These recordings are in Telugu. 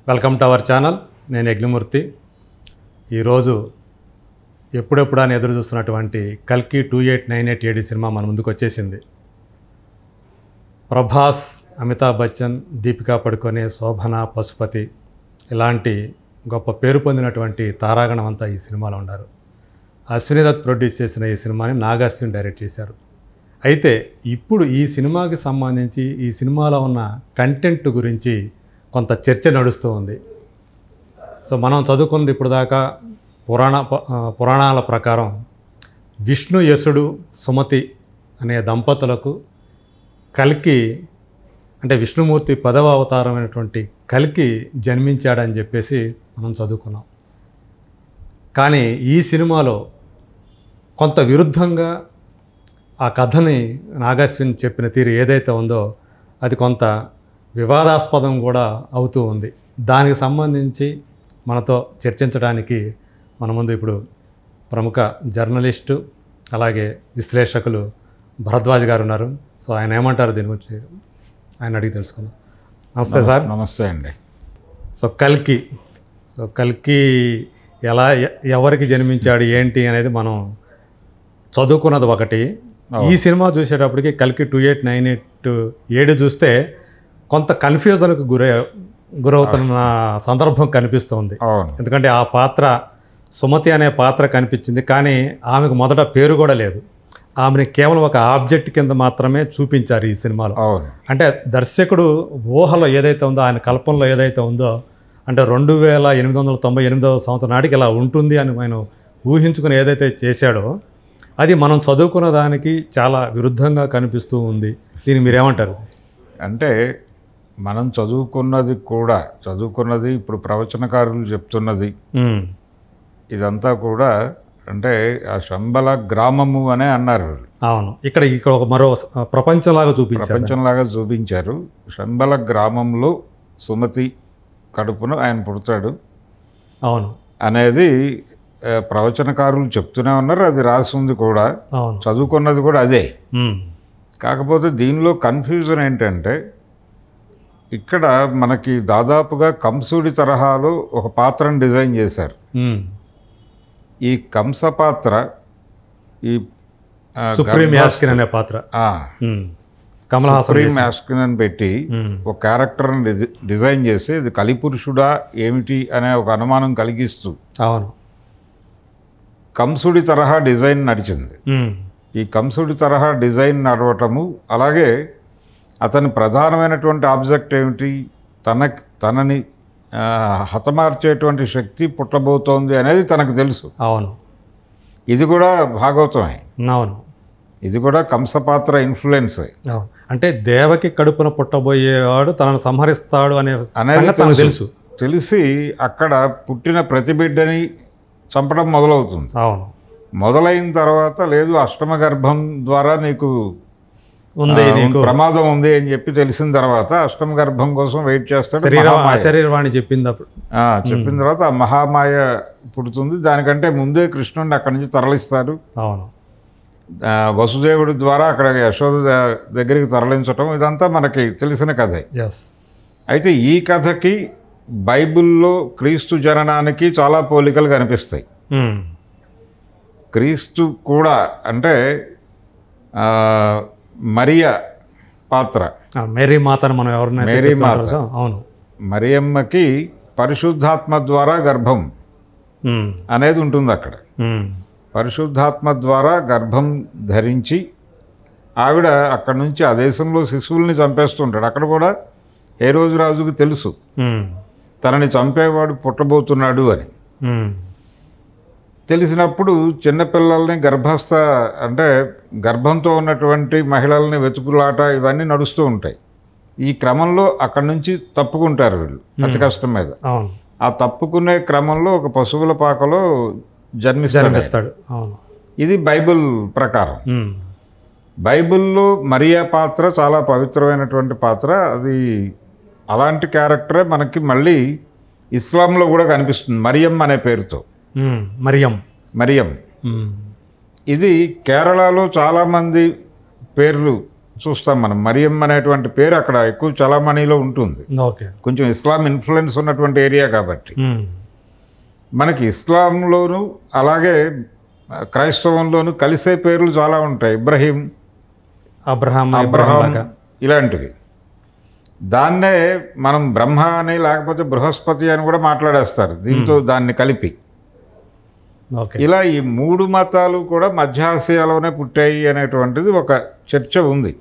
Welcome to our channel. నేను యజ్ఞమూర్తి. ఈరోజు ఎప్పుడెప్పుడు అని ఎదురు చూస్తున్నటువంటి కల్కి 2898 AD సినిమా మన ముందుకు వచ్చేసింది. ప్రభాస్, అమితాబ్ బచ్చన్, దీపికా పడుకొనే, శోభన, పశుపతి ఇలాంటి గొప్ప పేరు పొందినటువంటి తారాగణం అంతా ఈ సినిమాలో ఉన్నారు. అశ్విని దత్ ప్రొడ్యూస్ చేసిన ఈ సినిమాని నాగ్ అశ్విన్ డైరెక్ట్ చేశారు. అయితే ఇప్పుడు ఈ సినిమాకి సంబంధించి ఈ సినిమాలో ఉన్న కంటెంట్ గురించి కొంత చర్చ నడుస్తూ ఉంది. సో మనం చదువుకున్నది ఇప్పుడు దాకా పురాణాల ప్రకారం విష్ణు, యసుడు, సుమతి అనే దంపతులకు కల్కి అంటే విష్ణుమూర్తి 10వ అవతారమైనటువంటి కల్కి జన్మించాడని చెప్పేసి మనం చదువుకున్నాం. కానీ ఈ సినిమాలో కొంత విరుద్ధంగా ఆ కథని నాగశ్విన్ చెప్పిన తీరు ఏదైతే ఉందో అది కొంత వివాదాస్పదం కూడా అవుతూ ఉంది. దానికి సంబంధించి మనతో చర్చించడానికి మన ముందు ఇప్పుడు ప్రముఖ జర్నలిస్టు అలాగే విశ్లేషకులు భరద్వాజ్ గారు ఉన్నారు. సో ఆయన ఏమంటారు దీని గురించి ఆయన అడిగి తెలుసుకుందాం. నమస్తే సార్. నమస్తే అండి. సో కల్కి ఎలా ఎవరికి జన్మించాడు ఏంటి అనేది మనం చదువుకున్నది ఒకటి. ఈ సినిమా చూసేటప్పటికి కల్కి 2898 చూస్తే కొంత కన్ఫ్యూజన్కు గురవుతున్న సందర్భం కనిపిస్తుంది. ఎందుకంటే ఆ పాత్ర సుమతి అనే పాత్ర కనిపించింది, కానీ ఆమెకు మొదట పేరు కూడా లేదు. ఆమెని కేవలం ఒక ఆబ్జెక్ట్ కింద మాత్రమే చూపించారు ఈ సినిమాలో. అంటే దర్శకుడు ఊహలో ఏదైతే ఉందో, ఆయన కల్పనలో ఏదైతే ఉందో, అంటే 2898వ సంవత్సరం నాటికి ఇలా ఉంటుంది అని ఆయన ఊహించుకుని ఏదైతే చేశాడో అది మనం చదువుకున్న దానికి చాలా విరుద్ధంగా కనిపిస్తూ ఉంది. దీన్ని మీరేమంటారు? అంటే మనం చదువుకున్నది ఇప్పుడు ప్రవచనకారులు చెప్తున్నది ఇదంతా కూడా అంటే ఆ శంబల గ్రామము అనే అన్నారు. అవును, ఇక్కడ ఒక మరో ప్రపంచంలాగా చూపించారు. శంబల గ్రామంలో సుమతి కడుపున ఆయన పుడతాడు అవును అనేది ప్రవచనకారులు చెప్తూనే ఉన్నారు. అది రాసింది కూడా, చదువుకున్నది కూడా అదే. కాకపోతే దీనిలో కన్ఫ్యూజన్ ఏంటంటే ఇక్కడ మనకి దాదాపుగా కంసుడి తరహాలో ఒక పాత్రను డిజైన్ చేశారు. ఈ కంస పాత్ర ఈ సుప్రీం యాస్కిన్ అనే పాత్ర సుప్రీం యాస్కిన్ అని పెట్టి ఒక క్యారెక్టర్ని డిజైన్ చేసి ఇది కలిపురుషుడా ఏమిటి అనే ఒక అనుమానం కలిగిస్తూ అవును కంసుడి తరహా డిజైన్ నడిచింది. ఈ కంసుడి తరహా డిజైన్ నడవటము, అలాగే అతని ప్రధానమైనటువంటి ఆబ్జెక్ట్ ఏమిటి, తనని హతమార్చేటువంటి శక్తి పుట్టబోతోంది అనేది తనకు తెలుసు. అవును, ఇది కూడా భాగవతమే. అవును, ఇది కూడా కంసపాత్ర ఇన్ఫ్లుయెన్స్. అవును, అంటే దేవకి కడుపున పుట్టబోయేవాడు తనను సంహరిస్తాడు అనేది తెలుసు. తెలిసి అక్కడ పుట్టిన ప్రతి బిడ్డని చంపడం మొదలవుతుంది. అవును, మొదలైన తర్వాత లేదు అష్టమ గర్భం ద్వారా నీకు ప్రమాదం ఉంది అని చెప్పి తెలిసిన తర్వాత అష్టమ గర్భం కోసం వెయిట్ చేస్తాడు. శరీరవాణి చెప్పిన తర్వాత ఆ మహామాయ పుడుతుంది. దానికంటే ముందే కృష్ణుడిని అక్కడి నుంచి తరలిస్తారు. అవును, వసుదేవుడి ద్వారా అక్కడ యశోద దగ్గరికి తరలించటం ఇదంతా మనకి తెలిసిన కథే. అయితే ఈ కథకి బైబిల్లో క్రీస్తు జననానికి చాలా పోలికలు కనిపిస్తాయి. క్రీస్తు కూడా అంటే మరియ పాత్ర, మేరీ మాతను మనం మేరీ మాత, అవును, మరియమ్మకి పరిశుద్ధాత్మ ద్వారా గర్భం అనేది ఉంటుంది. అక్కడ పరిశుద్ధాత్మ ద్వారా గర్భం ధరించి ఆవిడ అక్కడ నుంచి ఆ దేశంలో శిశువుల్ని చంపేస్తుంటాడు. అక్కడ కూడా ఏ రోజు రాజుకు తెలుసు తనని చంపేవాడు పుట్టబోతున్నాడు అని. తెలిసినప్పుడు చిన్నపిల్లల్ని అంటే గర్భంతో ఉన్నటువంటి మహిళల్ని వెతుకులాట ఇవన్నీ నడుస్తూ ఉంటాయి. ఈ క్రమంలో అక్కడి నుంచి తప్పుకుంటారు వీళ్ళు అతి కష్టం మీద. ఆ తప్పుకునే క్రమంలో ఒక పశువుల పాకలో జన్మిస్తాడు. ఇది బైబిల్ ప్రకారం. బైబిల్లో మరియా పాత్ర చాలా పవిత్రమైనటువంటి పాత్ర. అది అలాంటి క్యారెక్టరే మనకి మళ్ళీ ఇస్లాంలో కూడా కనిపిస్తుంది, మరియం అనే పేరుతో. మరియం ఇది కేరళలో చాలామంది పేర్లు చూస్తాం మనం. మరియం అనేటువంటి పేరు అక్కడ ఎక్కువ చలామణిలో ఉంటుంది. ఓకే. కొంచెం ఇస్లాం ఇన్ఫ్లుయెన్స్ ఉన్నటువంటి ఏరియా కాబట్టి మనకి ఇస్లాంలోను అలాగే క్రైస్తవంలోను కలిసే పేర్లు చాలా ఉంటాయి. ఇబ్రహీం, అబ్రహాం ఇలాంటివి. దాన్నే మనం బ్రహ్మ అని లేకపోతే బృహస్పతి అని కూడా మాట్లాడేస్తారు దీంతో దాన్ని కలిపి. ఇలా ఈ 3 మతాలు కూడా మధ్య ఆసియాలోనే పుట్టాయి అనేటువంటిది ఒక చర్చ ఉంది.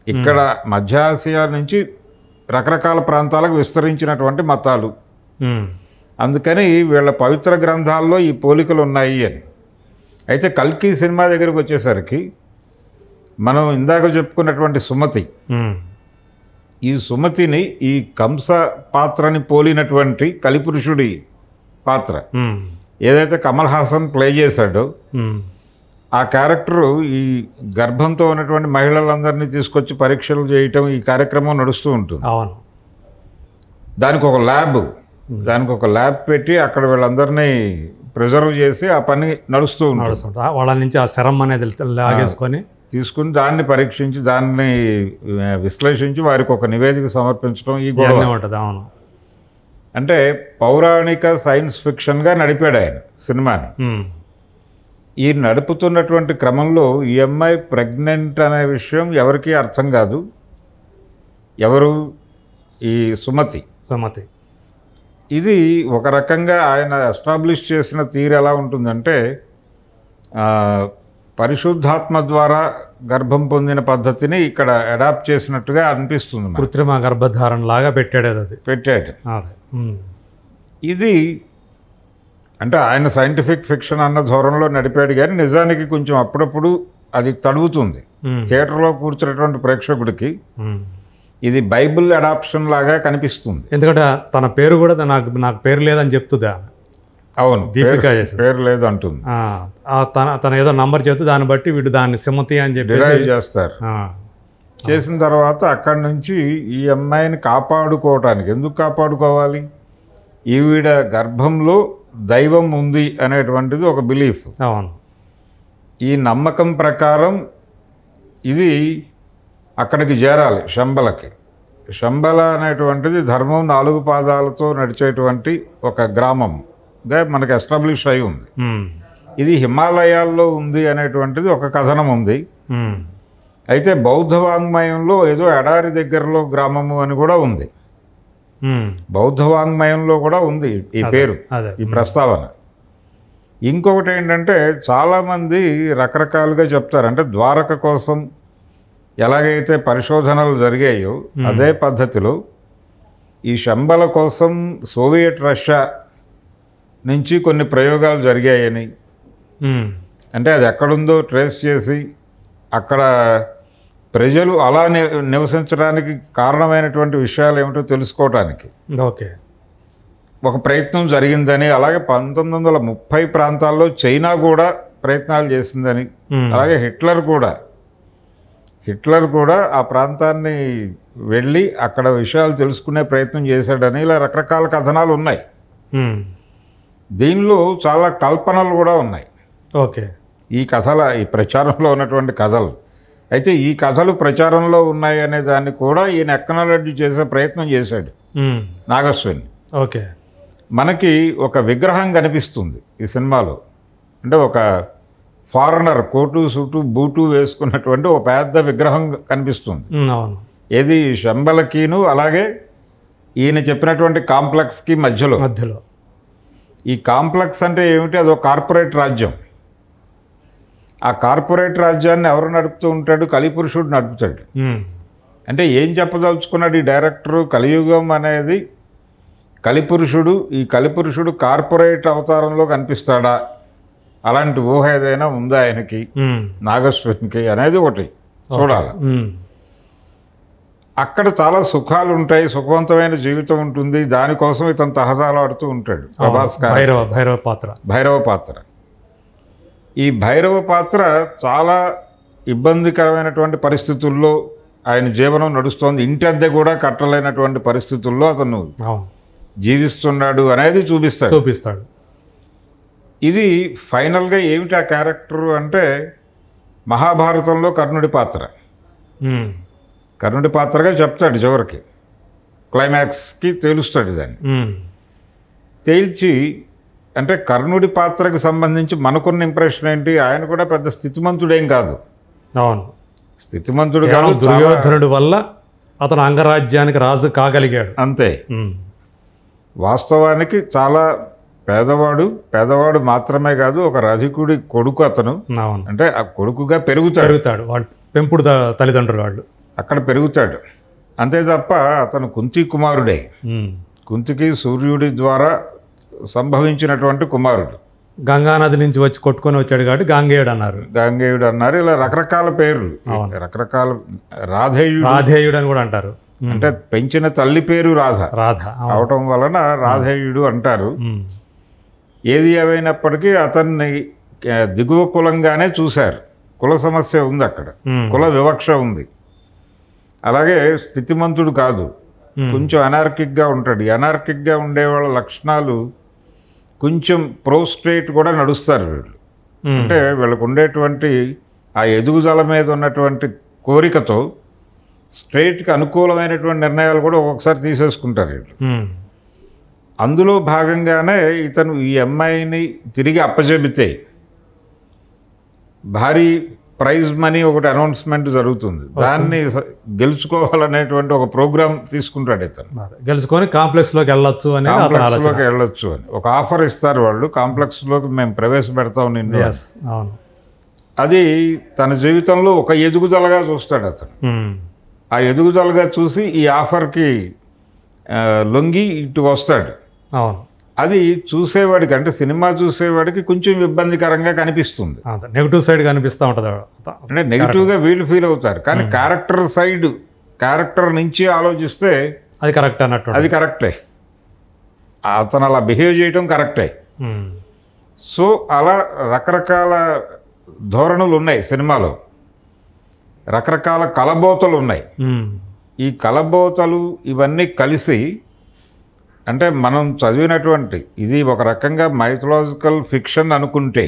ఇక్కడ మధ్య ఆసియా నుంచి రకరకాల ప్రాంతాలకు విస్తరించినటువంటి మతాలు. అందుకని వీళ్ళ పవిత్ర గ్రంథాల్లో ఈ పోలికలు ఉన్నాయి అని. అయితే కల్కి సినిమా దగ్గరికి వచ్చేసరికి మనం ఇందాక చెప్పుకున్నటువంటి సుమతి, ఈ సుమతిని ఈ కంస పాత్రని పోలినటువంటి కలిపురుషుడి పాత్ర ఏదైతే కమల్ హాసన్ ప్లే చేశాడో ఆ క్యారెక్టరు ఈ గర్భంతో ఉన్నటువంటి మహిళలందరినీ తీసుకొచ్చి పరీక్షలు చేయటం, ఈ కార్యక్రమం నడుస్తూ ఉంటుంది. దానికి ఒక ల్యాబ్ పెట్టి అక్కడ వీళ్ళందరినీ ప్రిజర్వ్ చేసి ఆ పని నడుస్తూ ఉంటుంది. వాళ్ళ నుంచి ఆ శరం అనేది లాగేసుకొని తీసుకుని దాన్ని పరీక్షించి దాన్ని విశ్లేషించి వారికి ఒక నివేదిక సమర్పించడం ఈ గొడవ ఉంటుంది. అవును. అంటే పౌరాణిక సైన్స్ ఫిక్షన్గా నడిపాడు ఆయన సినిమాని. ఈ నడుపుతున్నటువంటి క్రమంలో ఈ అమ్మాయి ప్రెగ్నెంట్ అనే విషయం ఎవరికీ అర్థం కాదు. ఎవరు? ఈ సుమతి. ఇది ఒక రకంగా ఆయన ఎస్టాబ్లిష్ చేసిన తీరు ఎలా ఉంటుందంటే పరిశుద్ధాత్మ ద్వారా గర్భం పొందిన పద్ధతిని ఇక్కడ అడాప్ట్ చేసినట్టుగా అనిపిస్తుంది. కృత్రిమ గర్భధారణ లాగా పెట్టాడు. ఇది అంటే ఆయన సైంటిఫిక్ ఫిక్షన్ అన్న ధోరణిలో నడిపాడు, కానీ నిజానికి కొంచెం అప్పుడప్పుడు అది తడుగుతుంది థియేటర్లో కూర్చున్నటువంటి ప్రేక్షకుడికి. ఇది బైబిల్ అడాప్షన్ లాగా కనిపిస్తుంది. ఎందుకంటే తన పేరు కూడా నాకు పేరు లేదని చెప్తుందా. అవును, దీపిక పేరు లేదు అంటుంది. తన ఏదో నంబర్ చెప్తే దాన్ని బట్టి వీడు దాన్ని సుమతి అని చెప్పి డిరైవ్ చేస్తారు. చేసిన తర్వాత అక్కడి నుంచి ఈ అమ్మాయిని కాపాడుకోవటానికి, ఎందుకు కాపాడుకోవాలి, ఈవిడ గర్భంలో దైవం ఉంది అనేటువంటిది ఒక బిలీఫ్. అవును. ఈ నమ్మకం ప్రకారం ఇది అక్కడికి చేరాలి శంబలకి. శంబల అనేటువంటిది ధర్మం 4 పాదాలతో నడిచేటువంటి ఒక గ్రామంగా మనకి ఎస్టాబ్లిష్ అయి ఉంది. ఇది హిమాలయాల్లో ఉంది అనేటువంటిది ఒక కథనం ఉంది. అయితే బౌద్ధ వాంగ్మయంలో ఏదో ఎడారి దగ్గరలో గ్రామము అని కూడా ఉంది. బౌద్ధ వాంగ్మయంలో కూడా ఉంది ఈ పేరు, ఈ ప్రస్తావన. ఇంకొకటి ఏంటంటే చాలామంది రకరకాలుగా చెప్తారు. అంటే ద్వారక కోసం ఎలాగైతే పరిశోధనలు జరిగాయో అదే పద్ధతిలో ఈ శంబల కోసం సోవియట్ రష్యా నుంచి కొన్ని ప్రయోగాలు జరిగాయని, అంటే అది ఎక్కడుందో ట్రేస్ చేసి అక్కడ ప్రజలు అలా నివసించడానికి కారణమైనటువంటి విషయాలు ఏమిటో తెలుసుకోవటానికి ఒక ప్రయత్నం జరిగిందని, అలాగే 1930 ప్రాంతాల్లో చైనా కూడా ప్రయత్నాలు చేసిందని, అలాగే హిట్లర్ కూడా ఆ ప్రాంతాన్ని వెళ్ళి అక్కడ విషయాలు తెలుసుకునే ప్రయత్నం చేశాడని, ఇలా రకరకాల కథనాలు ఉన్నాయి. దీనిలో చాలా కల్పనలు కూడా ఉన్నాయి. ఈ ప్రచారంలో ఉన్నటువంటి కథలు. అయితే ఈ కథలు ప్రచారంలో ఉన్నాయి అనే దాన్ని కూడా ఈయన ఎక్నాలజీ చేసే ప్రయత్నం చేశాడు నాగశ్విన్. మనకి ఒక విగ్రహం కనిపిస్తుంది ఈ సినిమాలో. అంటే ఒక ఫారినర్ కోటు సూటు బూటు వేసుకున్నటువంటి ఒక పెద్ద విగ్రహం కనిపిస్తుంది. ఏది శంబలకిను అలాగే ఈయన చెప్పినటువంటి కాంప్లెక్స్కి మధ్యలో. ఈ కాంప్లెక్స్ అంటే ఏమిటి? అదొక కార్పొరేట్ రాజ్యం. ఆ కార్పొరేట్ రాజ్యాన్ని ఎవరు నడుపుతూ ఉంటాడు? కలిపురుషుడు నడుపుతాడు. అంటే ఏం చెప్పదలుచుకున్నాడు ఈ డైరెక్టరు? కలియుగం అనేది ఈ కలిపురుషుడు కార్పొరేట్ అవతారంలో కనిపిస్తాడా, అలాంటి ఊహ ఏదైనా ఉందా ఆయనకి, నాగశ్విన్కి అనేది ఒకటి చూడాలి. అక్కడ చాలా సుఖాలు ఉంటాయి, సుఖవంతమైన జీవితం ఉంటుంది. దానికోసం ఇతను తహదాలాడుతూ ఉంటాడు ప్రభాస్ భైరవ పాత్ర. ఈ భైరవ పాత్ర చాలా ఇబ్బందికరమైనటువంటి పరిస్థితుల్లో ఆయన జీవనం నడుస్తోంది. ఇంటి అద్దె కూడా కట్టలేనటువంటి పరిస్థితుల్లో అతను జీవిస్తున్నాడు అనేది చూపిస్తాడు. ఇది ఫైనల్గా ఏమిటి ఆ క్యారెక్టర్ అంటే మహాభారతంలో కర్ణుడి పాత్ర. కర్ణుడి పాత్రగా చెప్తాడు చివరికి, క్లైమాక్స్కి తేలుస్తాడు దాన్ని. తేల్చి అంటే కర్ణుడి పాత్రకు సంబంధించి మనకున్న ఇంప్రెషన్ ఏంటి, ఆయన కూడా పెద్ద స్థితిమంతుడేం కాదు. అవును, స్థితిమంతుడు కాదు, దుర్యోధనుడి వల్ల అతను అంగరాజ్యానికి రాజు కాగలిగాడు అంతే. వాస్తవానికి చాలా పేదవాడు మాత్రమే కాదు, ఒక రధికుడి కొడుకు అతను. అంటే ఆ కొడుకుగా పెరుగుతాడు, వాళ్ళు పెంపుడు తల్లిదండ్రులు వాళ్ళు అక్కడ పెరుగుతాడు అంతే తప్ప అతను కుంతి కుమారుడే. కుంతికి సూర్యుడి ద్వారా సంభవించినటువంటి కుమారుడు. గంగానది నుంచి వచ్చి కొట్టుకొని వచ్చాడు కాబట్టి గాంగేయుడు అన్నారు. ఇలా రకరకాల పేర్లు, రకరకాల రాధేయుడు అని కూడా అంటారు. అంటే పెంచిన తల్లి పేరు రాధ అవటం వలన రాధేయుడు అంటారు. ఏది ఏమైనప్పటికీ అతన్ని దిగువ కులంగానే చూశారు. కుల సమస్య ఉంది అక్కడ, కుల వివక్ష ఉంది. అలాగే స్థితిమంతుడు కాదు, కొంచెం అనార్కిక్గా ఉంటాడు. అనార్కిక్గా ఉండే వాళ్ళ లక్షణాలు కొంచెం ప్రోస్ట్రేట్ కూడా నడుస్తారు వీళ్ళు. అంటే వీళ్ళకు ఉండేటువంటి ఆ ఎదుగుదల మీద ఉన్నటువంటి కోరికతో స్ట్రైట్కి అనుకూలమైనటువంటి నిర్ణయాలు కూడా ఒక్కొక్కసారి తీసేసుకుంటారు వీళ్ళు. అందులో భాగంగానే ఇతను ఈ అమ్మాయిని తిరిగి అప్పచెబితే భారీ ప్రైజ్ మనీ ఒకటి అనౌన్స్మెంట్ జరుగుతుంది. దాన్ని గెలుచుకోవాలనేటువంటి ఒక ప్రోగ్రామ్ తీసుకుంటాడు ఇతను. గెలుచుకొని కాంప్లెక్స్లోకి వెళ్ళొచ్చు అని ఒక ఆఫర్ ఇస్తారు వాళ్ళు, కాంప్లెక్స్లోకి మేము ప్రవేశపెడతాం నిన్ను. అది తన జీవితంలో ఒక ఎదుగుదలగా చూస్తాడు అతను. ఆ ఎదుగుదలగా చూసి ఈ ఆఫర్కి లొంగి ఇటు వస్తాడు. అది చూసేవాడికి, అంటే సినిమా చూసేవాడికి కొంచెం ఇబ్బందికరంగా కనిపిస్తుంది. నెగిటివ్ సైడ్ కనిపిస్తూ ఉంటుంది. అంటే నెగిటివ్గా వీళ్ళు ఫీల్ అవుతారు. కానీ క్యారెక్టర్ నుంచి ఆలోచిస్తే అది కరెక్ట్ అన్నట్టు, అది కరెక్టే. అతను అలా బిహేవ్ చేయటం కరెక్టే. సో అలా రకరకాల ధోరణులు ఉన్నాయి సినిమాలో, రకరకాల కలబోతలు ఉన్నాయి. ఈ కలబోతలు ఇవన్నీ కలిసి, అంటే మనం చదివినటువంటి ఇది ఒక రకంగా మైథలాజికల్ ఫిక్షన్ అనుకుంటే,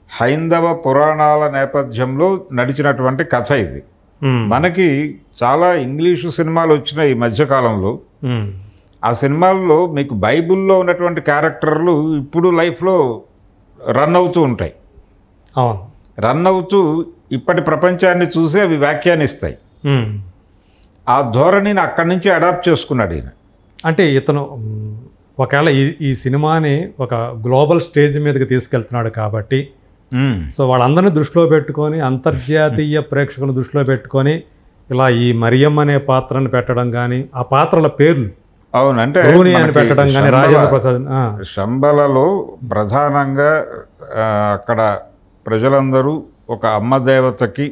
హైందవ పురాణాల నేపథ్యంలో నడిచినటువంటి కథ ఇది. మనకి చాలా ఇంగ్లీషు సినిమాలు వచ్చినాయి ఈ మధ్యకాలంలో. ఆ సినిమాల్లో మీకు బైబిల్లో ఉన్నటువంటి క్యారెక్టర్లు ఇప్పుడు లైఫ్లో రన్ అవుతూ ఉంటాయి. రన్ అవుతూ ఇప్పటి ప్రపంచాన్ని చూసి అవి వ్యాఖ్యానిస్తాయి. ఆ ధోరణిని అక్కడి నుంచి అడాప్ట్ చేసుకున్నాడు ఈయన. అంటే ఇతను ఒకవేళ ఈ సినిమాని ఒక గ్లోబల్ స్టేజ్ మీదకి తీసుకెళ్తున్నాడు కాబట్టి, సో వాళ్ళందరినీ దృష్టిలో పెట్టుకొని, అంతర్జాతీయ ప్రేక్షకులను దృష్టిలో పెట్టుకొని ఇలా ఈ మరియం అనే పాత్రను పెట్టడం కానీ, ఆ పాత్రల పేర్లు అవునంటే అని పెట్టడం కానీ, రాజేంద్ర ప్రసాద్ శంబలలో ప్రధానంగా అక్కడ ప్రజలందరూ ఒక అమ్మదేవతకి,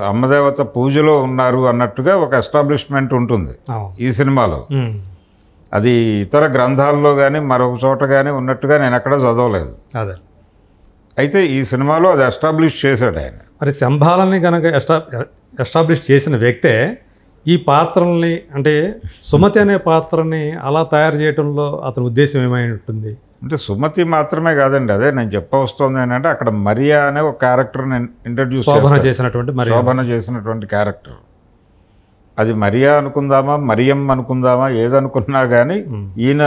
అమ్మదేవత పూజలో ఉన్నారు అన్నట్టుగా ఒక ఎస్టాబ్లిష్మెంట్ ఉంటుంది ఈ సినిమాలో. అది ఇతర గ్రంథాల్లో కానీ మరొక చోట కానీ ఉన్నట్టుగా నేను ఎక్కడ చదవలేదు. అయితే ఈ సినిమాలో అది ఎస్టాబ్లిష్ చేశాడు ఆయన. మరి శంబాలని కనుక ఎస్టాబ్లిష్ చేసిన వ్యక్తే ఈ పాత్రల్ని, అంటే సుమతి అనే పాత్రని అలా తయారు చేయడంలో అతని ఉద్దేశం ఏమై ఉంటుంది? అంటే సుమతి మాత్రమే కాదండి, అదే నేను చెప్పవస్తుంది ఏంటంటే అక్కడ మరియా అనే ఒక క్యారెక్టర్ని ఇంట్రడ్యూస్ చేసినటువంటి క్యారెక్టర్. అది మరియా అనుకుందామా, మరియం అనుకుందామా, ఏదనుకున్నా కానీ ఈయన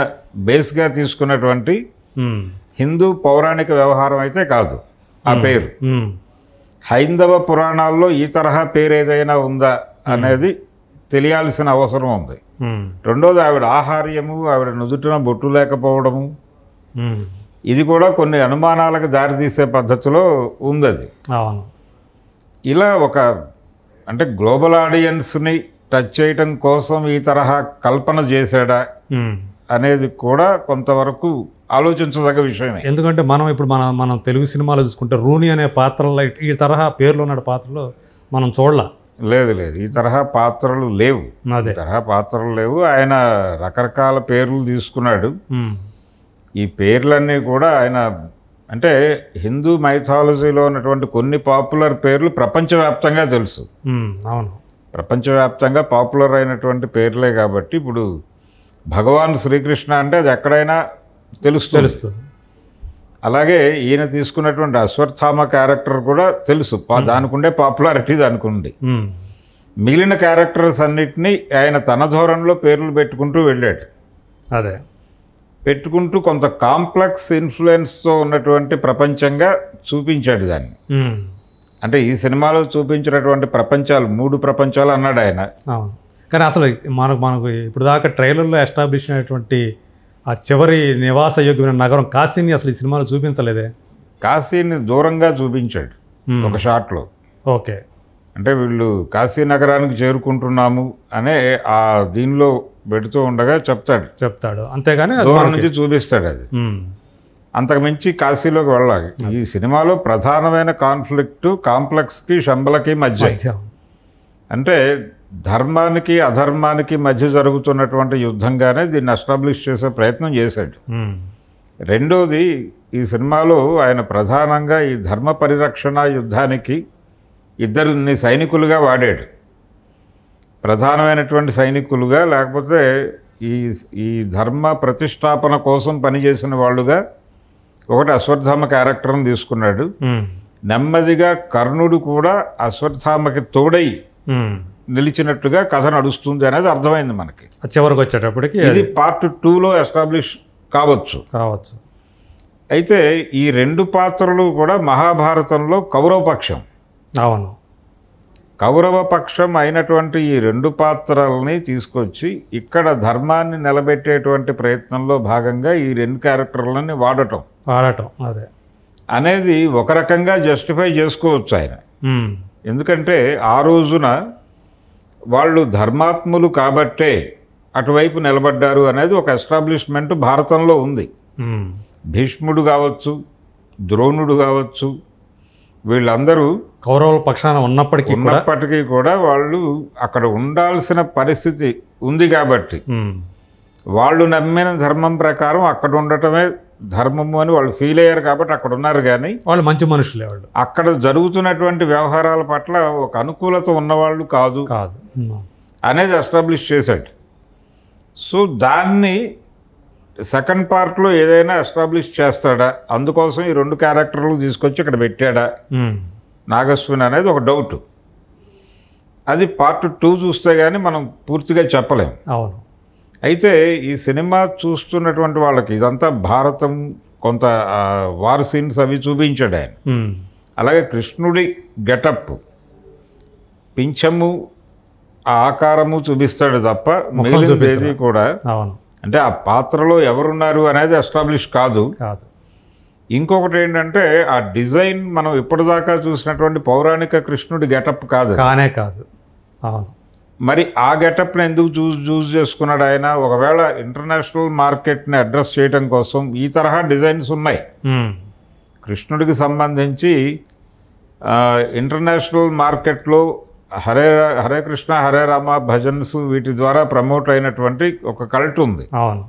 బేస్గా తీసుకున్నటువంటి హిందూ పౌరాణిక వ్యవహారం అయితే కాదు ఆ పేరు. హైందవ పురాణాల్లో ఈ తరహా పేరు ఏదైనా ఉందా అనేది తెలియాల్సిన అవసరం ఉంది. రెండోది ఆవిడ ఆహార్యము, ఆవిడ నుదుటిన బొట్టు లేకపోవడము, ఇది కూడా కొన్ని అనుమానాలకు దారితీసే పద్ధతిలో ఉంది అది. ఇలా ఒక అంటే గ్లోబల్ ఆడియన్స్ని టచ్ చేయటం కోసం ఈ తరహా కల్పన చేశాడా అనేది కూడా కొంతవరకు ఆలోచించదగ్గ విషయమే. ఎందుకంటే మనం తెలుగు సినిమాలో చూసుకుంటే రూని అనే పాత్రలో ఈ తరహా పేర్లు ఉన్న పాత్రలో మనం చూడలే. లేదు, ఈ తరహా పాత్రలు లేవు. ఆయన రకరకాల పేర్లు తీసుకున్నాడు. ఈ పేర్లన్నీ కూడా ఆయన, అంటే హిందూ మైథాలజీలో ఉన్నటువంటి కొన్ని పాపులర్ పేర్లు ప్రపంచవ్యాప్తంగా తెలుసు. ప్రపంచవ్యాప్తంగా పాపులర్ అయినటువంటి పేర్లే కాబట్టి ఇప్పుడు భగవాన్ శ్రీకృష్ణ అంటే అది ఎక్కడైనా తెలుస్తుంది. అలాగే ఈయన తీసుకున్నటువంటి అశ్వత్థామ క్యారెక్టర్ కూడా తెలుసు, దానికి ఉండే పాపులారిటీ దానికి ఉంది. మిగిలిన క్యారెక్టర్స్ అన్నిటినీ ఆయన తన ధోరణిలో పేర్లు పెట్టుకుంటూ వెళ్ళాడు. అదే పెట్టుకుంటూ కొంత కాంప్లెక్స్ ఇన్ఫ్లుయెన్స్తో ఉన్నటువంటి ప్రపంచంగా చూపించాడు దాన్ని. అంటే ఈ సినిమాలో చూపించినటువంటి ప్రపంచాలు 3 ప్రపంచాలు అన్నాడు ఆయన. అవును, కానీ అసలు మనకు ఇప్పుడు దాకా ట్రైలర్లో ఎస్టాబ్లిష్ అయినటువంటి ఆ చివరి నివాస యోగ్యమైన నగరం కాశీని అసలు ఈ సినిమాలో చూపించలేదే. కాశీని దూరంగా చూపించాడు ఒక షాట్లో. ఓకే, అంటే వీళ్ళు కాశీ నగరానికి చేరుకుంటున్నాము అనే ఆ దీనిలో పెడుతూ ఉండగా చెప్తాడు, అంతేగాని దూరం నుంచి చూపిస్తాడు. అది అంతకుమించి కాశీలోకి వెళ్ళాలి. ఈ సినిమాలో ప్రధానమైన కాన్ఫ్లిక్ట్ కాంప్లెక్స్కి శంబలకి మధ్య. అంటే ధర్మానికి అధర్మానికి మధ్య జరుగుతున్నటువంటి యుద్ధంగానే దీన్ని ఎస్టాబ్లిష్ చేసే ప్రయత్నం చేశాడు. రెండోది, ఈ సినిమాలో ఆయన ప్రధానంగా ఈ ధర్మ పరిరక్షణ యుద్ధానికి 2 సైనికులుగా వాడాడు. ప్రధానమైనటువంటి సైనికులుగా, లేకపోతే ఈ ధర్మ ప్రతిష్టాపన కోసం పనిచేసిన వాళ్ళుగా ఒకటి అశ్వత్థామ క్యారెక్టర్ని తీసుకున్నాడు. నెమ్మదిగా కర్ణుడు కూడా అశ్వత్థామకి తోడై నిలిచినట్టుగా కథ నడుస్తుంది అనేది అర్థమైంది మనకి. చివరికి వచ్చేటప్పటికి ఇది పార్ట్ 2లో ఎస్టాబ్లిష్ కావచ్చు. అయితే ఈ 2 పాత్రలు కూడా మహాభారతంలో కౌరవ పక్షం. అవును, కౌరవ పక్షం అయినటువంటి ఈ 2 పాత్రల్ని తీసుకొచ్చి ఇక్కడ ధర్మాన్ని నిలబెట్టేటువంటి ప్రయత్నంలో భాగంగా ఈ 2 క్యారెక్టర్లని వాడటం అదే అనేది ఒక రకంగా జస్టిఫై చేసుకోవచ్చు ఆయన. ఎందుకంటే ఆ రోజున వాళ్ళు ధర్మాత్ములు కాబట్టే అటువైపు నిలబడ్డారు అనేది ఒక ఎస్టాబ్లిష్మెంట్ భారతంలో ఉంది. భీష్ముడు కావచ్చు, ద్రోణుడు కావచ్చు, వీళ్ళందరూ కౌరవుల పక్షాన ఉన్నప్పటికీ కూడా వాళ్ళు అక్కడ ఉండాల్సిన పరిస్థితి ఉంది కాబట్టి వాళ్ళు నమ్మిన ధర్మం ప్రకారం అక్కడ ఉండటమే ధర్మము అని వాళ్ళు ఫీల్ అయ్యారు కాబట్టి అక్కడ ఉన్నారు. కానీ వాళ్ళు మంచి మనుషులే, వాళ్ళు అక్కడ జరుగుతున్నటువంటి వ్యవహారాల పట్ల ఒక అనుకూలత ఉన్నవాళ్ళు కాదు అనేది ఎస్టాబ్లిష్ చేశాడు. సో దాన్ని సెకండ్ పార్ట్లో ఏదైనా ఎస్టాబ్లిష్ చేస్తాడా, అందుకోసం ఈ 2 క్యారెక్టర్లు తీసుకొచ్చి ఇక్కడ పెట్టాడా నాగశ్విని అనేది ఒక డౌట్. అది పార్ట్ 2 చూస్తే కానీ మనం పూర్తిగా చెప్పలేం. అవును, అయితే ఈ సినిమా చూస్తున్నటువంటి వాళ్ళకి ఇదంతా భారతం, కొంత వార్ సీన్స్ అవి చూపించాడు ఆయన. అలాగే కృష్ణుడి గెటప్, పింఛము, ఆకారము చూపిస్తాడు తప్ప మిగిలినది కూడా అంటే ఆ పాత్రలో ఎవరున్నారు అనేది ఎస్టాబ్లిష్ కాదు. ఇంకొకటి ఏంటంటే ఆ డిజైన్ మనం ఇప్పటిదాకా చూసినటువంటి పౌరాణిక కృష్ణుడి గెటప్ కాదు. అవును, మరి ఆ గెటప్ని ఎందుకు చూస్ చేసుకున్నాడు ఆయన? ఒకవేళ ఇంటర్నేషనల్ మార్కెట్ని అడ్రస్ చేయడం కోసం ఈ తరహా డిజైన్స్ ఉన్నాయి. కృష్ణుడికి సంబంధించి ఇంటర్నేషనల్ మార్కెట్లో హరే కృష్ణ హరే రామ భజన్స్ వీటి ద్వారా ప్రమోట్ అయినటువంటి ఒక కల్ట్ ఉంది. అవును,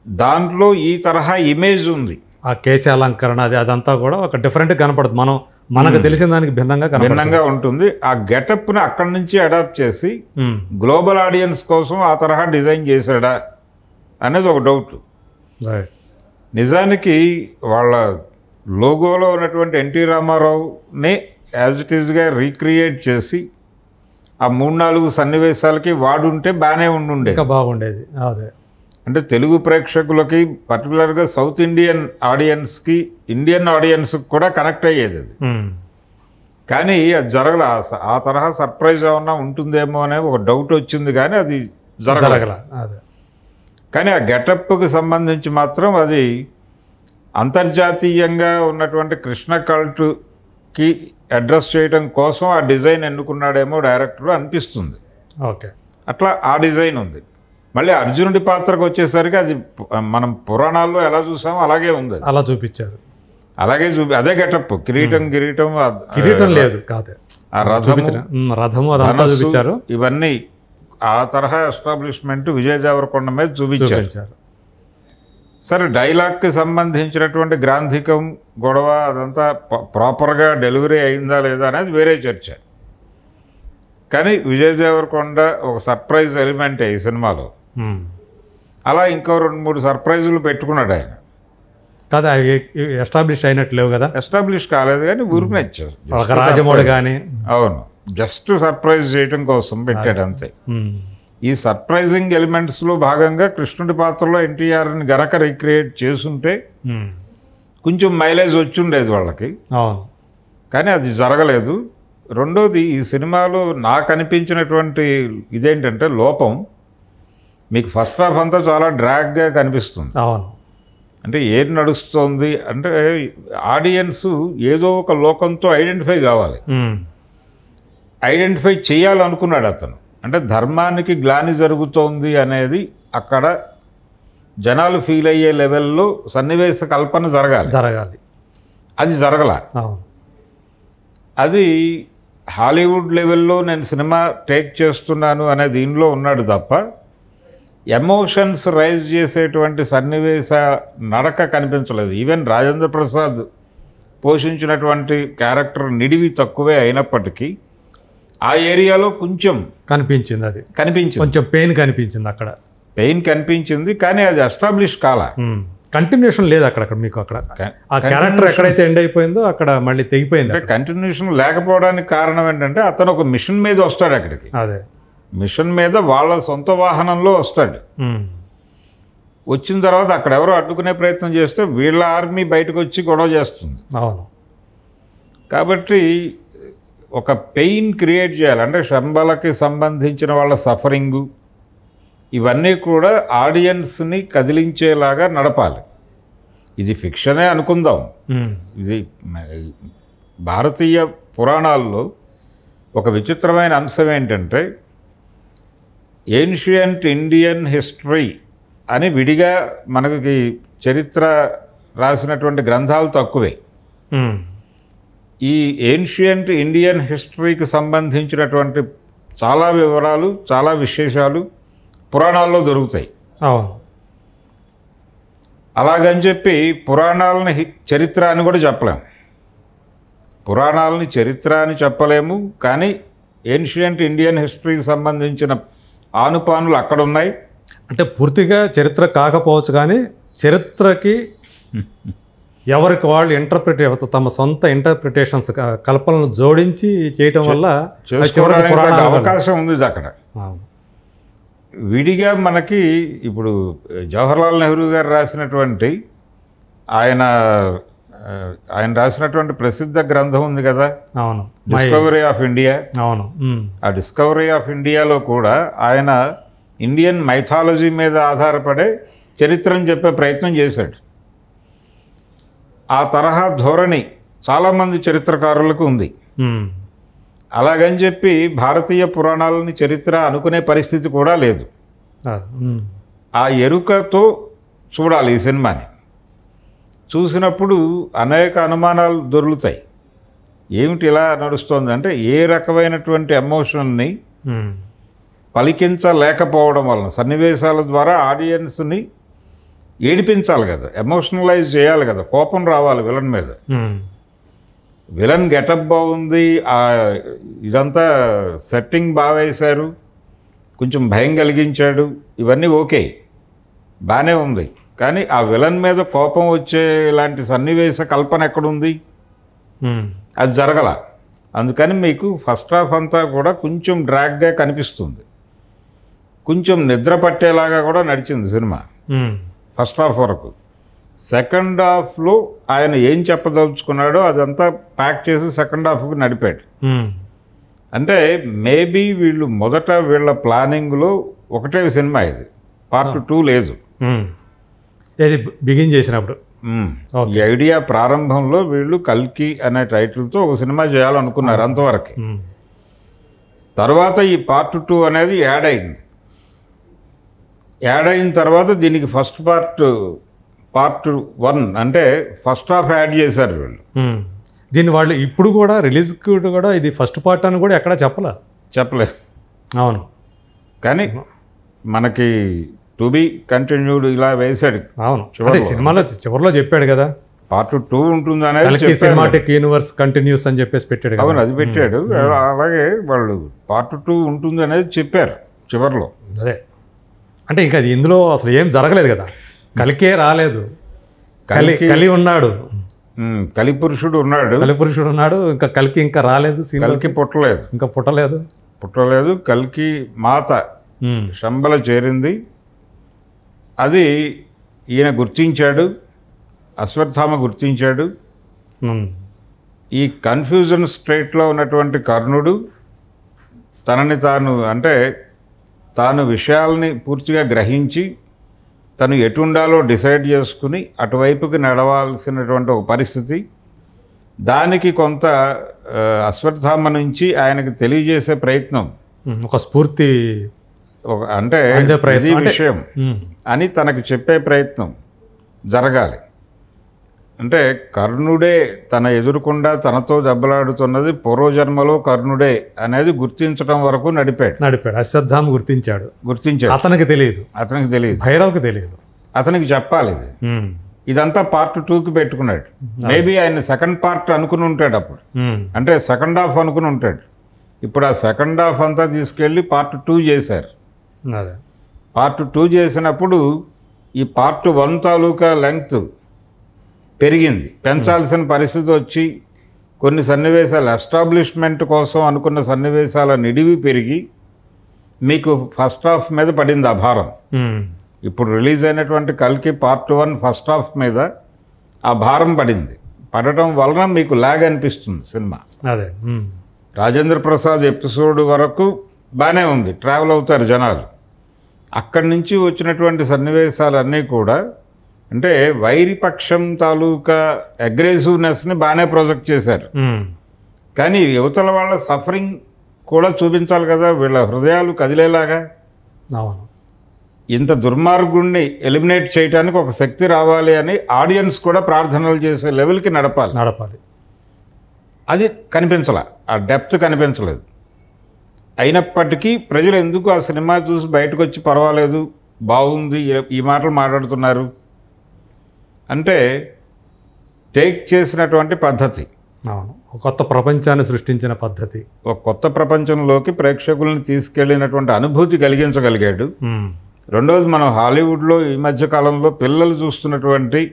దాంట్లో ఈ తరహా ఇమేజ్ ఉంది. ఆ కేశ అలంకరణ అదంతా కూడా ఒక డిఫరెంట్ కనపడుతుంది. మనకు తెలిసిన దానికి భిన్నంగా ఉంటుంది. ఆ గెటప్ని అక్కడి నుంచి అడాప్ట్ చేసి గ్లోబల్ ఆడియన్స్ కోసం ఆ తరహా డిజైన్ చేశాడా అనేది ఒక డౌట్. నిజానికి వాళ్ళ లోగోలో ఉన్నటువంటి ఎన్టీ రామారావుని యాజ్ ఇట్ ఈజ్గా రీక్రియేట్ చేసి ఆ 3-4 సన్నివేశాలకి వాడుంటే బాగుండేది. అదే అంటే తెలుగు ప్రేక్షకులకి, పర్టికులర్గా సౌత్ ఇండియన్ ఆడియన్స్కి, ఇండియన్ ఆడియన్స్కి కూడా కనెక్ట్ అయ్యేది అది. కానీ అది జరగల. ఆ తరహా సర్ప్రైజ్ ఏమన్నా ఉంటుందేమో అనే ఒక డౌట్ వచ్చింది, కానీ అది జరగల. కానీ ఆ గెటప్కి సంబంధించి మాత్రం అది అంతర్జాతీయంగా ఉన్నటువంటి కృష్ణ కల్ట్కి అడ్రస్ చేయడం కోసం ఆ డిజైన్ ఎన్నుకున్నాడేమో డైరెక్టర్ అనిపిస్తుంది. అట్లా ఆ డిజైన్ ఉంది. మళ్ళీ అర్జునుడి పాత్రకు వచ్చేసరికి అది మనం పురాణాల్లో ఎలా చూసామో అలాగే ఉంది. అలా చూపించారు, అలాగే అదే గెటప్. కిరీటం లేదు, కాదు, రథము అదంతా చూపించారు. ఇవన్నీ ఆ తరహా ఎస్టాబ్లిష్మెంట్ విజయ్ దేవరకొండ మీద చూపించారు. సరే, డైలాగ్కి సంబంధించినటువంటి గ్రాంధికం గొడవ అదంతా ప్రాపర్గా డెలివరీ అయిందా లేదా అనేది వేరే చర్చ. కానీ విజయ్ దేవరకొండ ఒక సర్ప్రైజ్ ఎలిమెంటే ఈ సినిమాలో. అలా ఇంకో 2-3 సర్ప్రైజులు పెట్టుకున్నాడు ఆయన. కదా ఎస్టాబ్లిష్ అయినట్టు లేవు కదా, ఎస్టాబ్లిష్ కాలేదు కానీ ఊరికి నచ్చారు. ఒక రాజమౌళి కానీ. అవును, జస్ట్ సర్ప్రైజ్ చేయటం కోసం పెట్టాడు అంతే. ఈ సర్ప్రైజింగ్ ఎలిమెంట్స్లో భాగంగా కృష్ణుడి పాత్రలో ఎన్టీఆర్ని గనక రీక్రియేట్ చేసుంటే కొంచెం మైలేజ్ వచ్చుండేది వాళ్ళకి. అవును, కానీ అది జరగలేదు. రెండోది, ఈ సినిమాలో నాకు అనిపించినటువంటి ఇదేంటంటే లోపం, మీకు ఫస్ట్ హాఫ్ అంతా చాలా డ్రాగ్గా కనిపిస్తుంది. అవును, అంటే ఏది నడుస్తుంది అంటే ఆడియన్స్ ఏదో ఒక లోకంతో ఐడెంటిఫై కావాలి, ఐడెంటిఫై చేయాలనుకున్నాడు అతను. అంటే ధర్మానికి గ్లాని జరుగుతోంది అనేది అక్కడ జనాలు ఫీల్ అయ్యే లెవెల్లో సన్నివేశ కల్పన జరగాలి. అది జరగల. అది హాలీవుడ్ లెవెల్లో నేను సినిమా టేక్ చేస్తున్నాను అనే దీనిలో ఉన్నాడు తప్ప ఎమోషన్స్ రైజ్ చేసేటువంటి సన్నివేశ నడక కనిపించలేదు. ఈవెన్ రాజేంద్ర ప్రసాద్ పోషించినటువంటి క్యారెక్టర్ నిడివి తక్కువే అయినప్పటికీ ఆ ఏరియాలో కొంచెం కనిపించింది, కొంచెం పెయిన్ కనిపించింది, అక్కడ పెయిన్ కనిపించింది. కానీ అది ఎస్టాబ్లిష్ కాలా, కంటిన్యూషన్ లేదు అక్కడ. మీకు అక్కడ ఆ క్యారెక్టర్ ఎక్కడైతే ఎండ్ అయిపోయిందో అక్కడ మళ్ళీ తెగిపోయింది. అంటే కంటిన్యూషన్ లేకపోవడానికి కారణం ఏంటంటే అతను ఒక మిషన్ మీద వస్తాడు అక్కడికి. అదే మిషన్ మీద వాళ్ళ సొంత వాహనంలో వస్తాడు. వచ్చిన తర్వాత అక్కడ ఎవరో అడ్డుకునే ప్రయత్నం చేస్తే వీళ్ళ ఆర్మీ బయటకు వచ్చి గొడవ చేస్తుంది. అవును, కాబట్టి ఒక పెయిన్ క్రియేట్ చేయాలి. అంటే శంబలకి సంబంధించిన వాళ్ళ సఫరింగు ఇవన్నీ కూడా ఆడియన్స్ని కదిలించేలాగా నడపాలి. ఇది ఫిక్షనే అనుకుందాం. ఇది భారతీయ పురాణాల్లో ఒక విచిత్రమైన అంశం ఏంటంటే ఏన్షియంట్ ఇండియన్ హిస్టరీ అని విడిగా మనకి చరిత్ర రాసినటువంటి గ్రంథాలు తక్కువే. ఈ ఏన్షియంట్ ఇండియన్ హిస్టరీకి సంబంధించినటువంటి చాలా వివరాలు, చాలా విశేషాలు పురాణాల్లో దొరుకుతాయి. అవును, అలాగని చెప్పి పురాణాలని చరిత్ర అని కూడా చెప్పలేము. పురాణాలని చరిత్ర అని చెప్పలేము, కానీ ఏన్షియంట్ ఇండియన్ హిస్టరీకి సంబంధించిన ఆనుపానులు అక్కడ ఉన్నాయి. అంటే పూర్తిగా చరిత్ర కాకపోవచ్చు, కానీ చరిత్రకి ఎవరికి వాళ్ళు తమ సొంత ఇంటర్ప్రిటేషన్స్ కల్పనలు జోడించి చేయటం వల్ల అవకాశం ఉంది అక్కడ. విడిగా మనకి ఇప్పుడు జవహర్లాల్ నెహ్రూ గారు రాసినటువంటి ఆయన రాసినటువంటి ప్రసిద్ధ గ్రంథం ఉంది కదా, అవును, డిస్కవరీ ఆఫ్ ఇండియా. అవును, ఆ డిస్కవరీ ఆఫ్ ఇండియాలో కూడా ఆయన ఇండియన్ మైథాలజీ మీద ఆధారపడే చరిత్రను చెప్పే ప్రయత్నం చేశాడు. ఆ తరహా ధోరణి చాలామంది చరిత్రకారులకు ఉంది. అలాగని చెప్పి భారతీయ పురాణాలని చరిత్ర అనుకునే పరిస్థితి కూడా లేదు. ఆ ఎరుకతో చూడాలి ఈ సినిమాని. చూసినప్పుడు అనేక అనుమానాలు దొరుకుతాయి. ఏమిటి ఇలా నడుస్తుంది అంటే ఏ రకమైనటువంటి ఎమోషన్ని పలికించలేకపోవడం వలన సన్నివేశాల ద్వారా ఆడియన్స్ని ఏడిపించాలి కదా, ఎమోషనలైజ్ చేయాలి కదా, కోపం రావాలి విలన్ మీద. విలన్ గెటప్ బాగుంది, ఇదంతా సెట్టింగ్ బాగా వేశారు, కొంచెం భయం కలిగించాడు, ఇవన్నీ ఓకే, బాగానే ఉంది. కానీ ఆ విలన్ మీద కోపం వచ్చే ఇలాంటి సన్నివేశ కల్పన ఎక్కడుంది? అది జరగల. అందుకని మీకు ఫస్ట్ హాఫ్ అంతా కూడా కొంచెం డ్రాగ్గా కనిపిస్తుంది, కొంచెం నిద్ర పట్టేలాగా కూడా నడిచింది సినిమా ఫస్ట్ హాఫ్ వరకు. సెకండ్ హాఫ్లో ఆయన ఏం చెప్పదలుచుకున్నాడో అదంతా ప్యాక్ చేసి సెకండ్ హాఫ్కి నడిపాడు. అంటే మేబీ వీళ్ళు మొదట వీళ్ళ ప్లానింగ్లో ఒకటే సినిమా ఇది, పార్ట్ 2 లేదు. ఇది బిగిన్ చేసినప్పుడు ఈ ఐడియా ప్రారంభంలో వీళ్ళు కల్కి అనే టైటిల్తో ఒక సినిమా చేయాలనుకున్నారు అంతవరకు. తర్వాత ఈ పార్ట్ 2 అనేది యాడ్ అయింది. యాడ్ అయిన తర్వాత దీనికి ఫస్ట్ పార్ట్ 1 అంటే ఫస్ట్ హాఫ్ యాడ్ చేశారు వీళ్ళు. దీన్ని వాళ్ళు ఇప్పుడు కూడా రిలీజ్కి కూడా ఇది ఫస్ట్ పార్ట్ అని కూడా ఎక్కడా చెప్పలేదు. అవును, కానీ మనకి టు బి కంటిన్యూడ్ ఇలా వేశాడు. అవును, సినిమాలో చివరిలో చెప్పాడు కదా పార్ట్ 2 ఉంటుంది అనేది, సినిమాటిక్ యూనివర్స్ కంటిన్యూస్ అని చెప్పేసి పెట్టాడు. అవును, అది పెట్టాడు. అలాగే వాళ్ళు పార్ట్ 2 ఉంటుంది అనేది చెప్పారు చివరిలో. అదే అంటే ఇంకా అది ఇందులో అసలు ఏం జరగలేదు కదా, కలికే రాలేదు, కలి ఉన్నాడు, కలిపురుషుడు ఉన్నాడు, కలిపురుషుడు ఉన్నాడు, ఇంకా కలికి ఇంకా రాలేదు, కలికి పుట్టలేదు, ఇంకా పుట్టలేదు. కలికి మాత శంబల చేరింది. అది ఈయన గుర్తించాడు, అశ్వత్థామ గుర్తించాడు. ఈ కన్ఫ్యూజన్ స్టేట్లో ఉన్నటువంటి కర్ణుడు తనని తాను విషయాల్ని పూర్తిగా గ్రహించి తను ఎటుండాలో డిసైడ్ చేసుకుని అటువైపుకి నడవాల్సినటువంటి ఒక పరిస్థితి. దానికి కొంత అశ్వత్థామ నుంచి ఆయనకు తెలియజేసే ప్రయత్నం, ఒక స్ఫూర్తి, అంటే ఇది విషయం అని తనకు చెప్పే ప్రయత్నం జరగాలి. అంటే కర్ణుడే తన ఎదురుకుండా తనతో దెబ్బలాడుతున్నది పూర్వజన్మలో కర్ణుడే అనేది గుర్తించడం వరకు నడిపాడు. అశ్వత్థామ గుర్తించాడు. అతనికి తెలియదు, భైరవ్కి తెలియదు, అతనికి చెప్పాలి. ఇదంతా పార్ట్ 2కి పెట్టుకున్నాడు. మేబీ ఆయన సెకండ్ పార్ట్ అనుకుని ఉంటాడు అప్పుడు, అంటే సెకండ్ హాఫ్ అనుకుని ఉంటాడు. ఇప్పుడు ఆ సెకండ్ హాఫ్ అంతా తీసుకెళ్ళి పార్ట్ 2 చేశారు. పార్ట్ 2 చేసినప్పుడు ఈ పార్ట్ 1 తాలూకా లెంగ్త్ పెంచాల్సిన పరిస్థితి వచ్చి కొన్ని సన్నివేశాలు ఎస్టాబ్లిష్మెంట్ కోసం అనుకున్న సన్నివేశాల నిడివి పెరిగి మీకు ఫస్ట్ హాఫ్ మీద పడింది ఆ భారం. ఇప్పుడు రిలీజ్ అయినటువంటి కల్కి పార్ట్ 1 ఫస్ట్ హాఫ్ మీద ఆ భారం పడటం వలన మీకు లాగ్ అనిపిస్తుంది సినిమా. రాజేంద్ర ప్రసాద్ ఎపిసోడ్ వరకు బాగానే ఉంది, ట్రావెల్ అవుతారు జనాలు. అక్కడి నుంచి వచ్చినటువంటి సన్నివేశాలన్నీ కూడా అంటే వైరిపక్షం తాలూకా అగ్రెసివ్నెస్ని బాగానే ప్రొజెక్ట్ చేశారు. కానీ యువతల వాళ్ళ సఫరింగ్ కూడా చూపించాలి కదా, వీళ్ళ హృదయాలు కదిలేలాగా. ఇంత దుర్మార్గుణ్ణి ఎలిమినేట్ చేయడానికి ఒక శక్తి రావాలి అని ఆడియన్స్ కూడా ప్రార్థనలు చేసే లెవెల్కి నడపాలి. అది కనిపించలే, ఆ డెప్త్ కనిపించలేదు. అయినప్పటికీ ప్రజలు ఎందుకు ఆ సినిమా చూసి బయటకు వచ్చి పర్వాలేదు, బాగుంది, ఈ మాటలు మాట్లాడుతున్నారు అంటే టేక్ చేసినటువంటి పద్ధతి, ఒక కొత్త ప్రపంచాన్ని సృష్టించిన పద్ధతి, ఒక కొత్త ప్రపంచంలోకి ప్రేక్షకుల్ని తీసుకెళ్ళినటువంటి అనుభూతి కలిగించగలిగాడు. రెండోది, మనం హాలీవుడ్లో ఈ మధ్య కాలంలో పిల్లలు చూస్తున్నటువంటి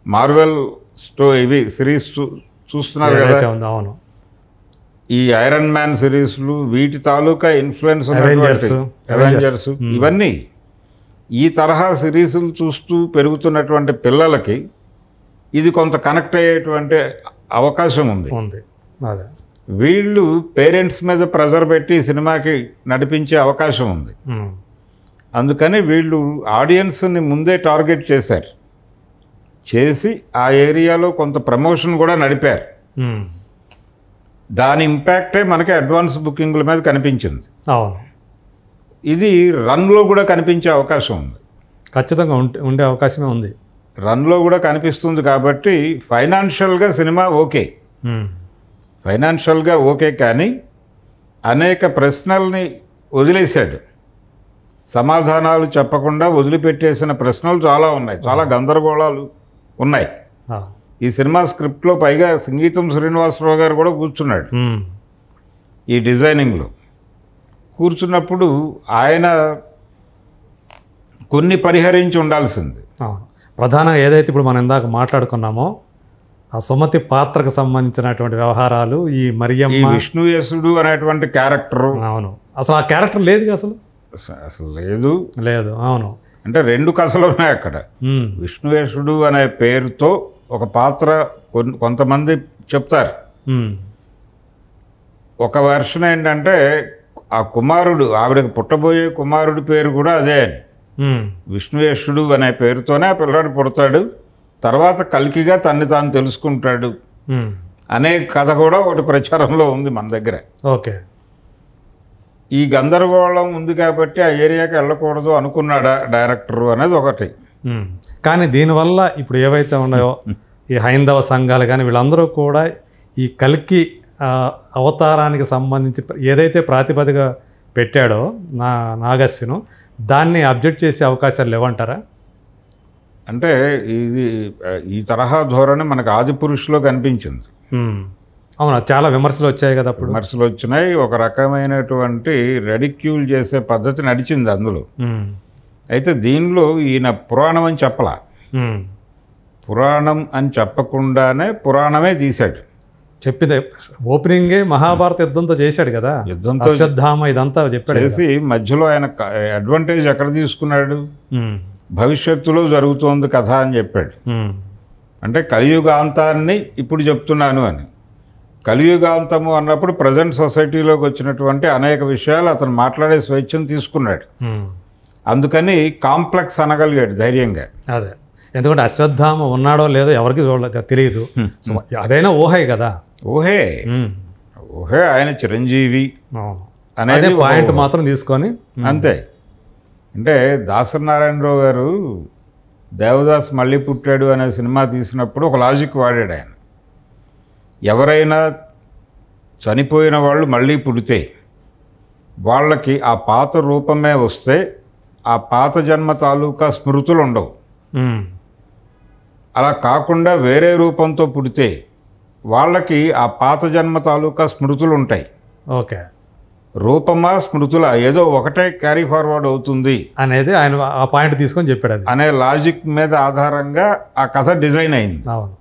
మార్వెల్ సిరీస్ చూస్తున్నారు కదా. ఈ ఐరన్ మ్యాన్ సిరీస్లు, వీటి తాలూకా ఇన్ఫ్లుయెన్స్ అవెంజర్స్, ఇవన్నీ ఈ తరహా సిరీసులు చూస్తూ పెరుగుతున్నటువంటి పిల్లలకి ఇది కొంత కనెక్ట్ అయ్యేటువంటి అవకాశం ఉంది. వీళ్ళు పేరెంట్స్ మీద ప్రెజర్ పెట్టి సినిమాకి నడిపించే అవకాశం ఉంది. అందుకని వీళ్ళు ఆడియన్స్ని ముందే టార్గెట్ చేసి ఆ ఏరియాలో కొంత ప్రమోషన్ కూడా నడిపారు. దాని ఇంపాక్టే మనకి అడ్వాన్స్ బుకింగ్ల మీద కనిపించింది. ఇది రన్లో కూడా కనిపించే అవకాశం ఉంది, ఖచ్చితంగా ఉండే అవకాశమే ఉంది. రన్లో కూడా కనిపిస్తుంది కాబట్టి ఫైనాన్షియల్గా సినిమా ఓకే, కానీ అనేక ప్రశ్నల్ని వదిలేశాడు. సమాధానాలు చెప్పకుండా వదిలిపెట్టేసిన ప్రశ్నలు చాలా ఉన్నాయి, చాలా గందరగోళాలు ఉన్నాయి. ఈ సినిమా స్క్రిప్ట్లో పైగా సంగీతం శ్రీనివాసరావు గారు కూడా కూర్చున్నాడు ఈ డిజైనింగ్లో. కూర్చున్నప్పుడు ఆయన కొన్ని పరిహరించి ఉండాల్సింది. ప్రధానంగా ఏదైతే ఇప్పుడు మనం ఇందాక మాట్లాడుకున్నామో ఆ సుమతి పాత్రకు సంబంధించినటువంటి వ్యవహారాలు, ఈ మరియమ్మ, విష్ణుయేసుడు అనేటువంటి క్యారెక్టరు, అసలు ఆ క్యారెక్టర్ లేదు, అసలు లేదు. అంటే 2 కథలు ఉన్నాయి అక్కడ. విష్ణుయేసుడు అనే పేరుతో ఒక పాత్ర కొంతమంది చెప్తారు. ఒక వెర్షన్ ఏంటంటే ఆ కుమారుడు, ఆవిడకి పుట్టబోయే కుమారుడి పేరు కూడా అదే, విష్ణుయేషుడు అనే పేరుతోనే ఆ పిల్లాడు పుడతాడు, తర్వాత కల్కిగా తన్ని తాను తెలుసుకుంటాడు అనే కథ కూడా ఒకటి ప్రచారంలో ఉంది మన దగ్గర. ఈ గందరగోళం ఉంది కాబట్టి ఆ ఏరియాకి వెళ్ళకూడదు అనుకున్నాడా డైరెక్టర్ అనేది ఒకటి. కానీ దీనివల్ల ఇప్పుడు ఏవైతే ఉన్నాయో ఈ హైందవ సంఘాలు కానీ వీళ్ళందరూ కూడా ఈ కల్కి అవతారానికి సంబంధించి ఏదైతే ప్రాతిపదిక పెట్టాడో నాగశ్విను, దాన్ని అబ్జెక్ట్ చేసే అవకాశాలు లేవంటారా? అంటే ఇది ఈ తరహా ధోరణి మనకు ఆదిపురుషులో కనిపించింది. అవునా, చాలా విమర్శలు వచ్చాయి కదా. అప్పుడు విమర్శలు వచ్చినాయి, ఒక రకమైనటువంటి రెడిక్యూల్ చేసే పద్ధతి నడిచింది అందులో. అయితే దీనిలో ఈయన పురాణం అని చెప్పలా. పురాణం అని చెప్పకుండానే పురాణమే తీశాడు. చెప్పింది ఓపెనింగే మహాభారత యుద్ధంతో చేశాడు కదా, యుద్ధంతో అశ్వత్థామ ఇదంతా చెప్పాడు చేసి మధ్యలో ఆయన అడ్వాంటేజ్ ఎక్కడ తీసుకున్నాడు? భవిష్యత్తులో జరుగుతోంది కథ అని చెప్పాడు. అంటే కలియుగాంతాన్ని ఇప్పుడు చెప్తున్నాను అని. కలియుగాంతము అన్నప్పుడు ప్రజెంట్ సొసైటీలోకి వచ్చినటువంటి అనేక విషయాలు అతను మాట్లాడే స్వేచ్ఛను తీసుకున్నాడు. అందుకని కాంప్లెక్స్ అనగలిగాడు ధైర్యంగా. అదే, ఎందుకంటే అశ్వత్థామ ఉన్నాడో లేదో ఎవరికి తెలియదు. అదైనా ఊహే కదా. ఊహే ఆయన చిరంజీవి అనేది పాయింట్ మాత్రం తీసుకొని అంతే. అంటే దాసరి నారాయణరావు గారు దేవదాస్ మళ్ళీ పుట్టాడు అనే సినిమా తీసినప్పుడు ఒక లాజిక్ వాడాడు ఆయన. ఎవరైనా చనిపోయిన వాళ్ళు మళ్ళీ పుడితే వాళ్ళకి ఆ పాత రూపమే వస్తే ఆ పాత జన్మ తాలూకా స్మృతులు ఉండవు. అలా కాకుండా వేరే రూపంతో పుడితే వాళ్ళకి ఆ పాత జన్మ తాలూకా స్మృతులు ఉంటాయి. ఓకే, రూపమా స్మృతులా ఏదో ఒకటే క్యారీ ఫార్వర్డ్ అవుతుంది అనేది ఆయన ఆ పాయింట్ తీసుకొని చెప్పాడు. అనే లాజిక్ మీద ఆధారంగా ఆ కథ డిజైన్ అయింది. అవును,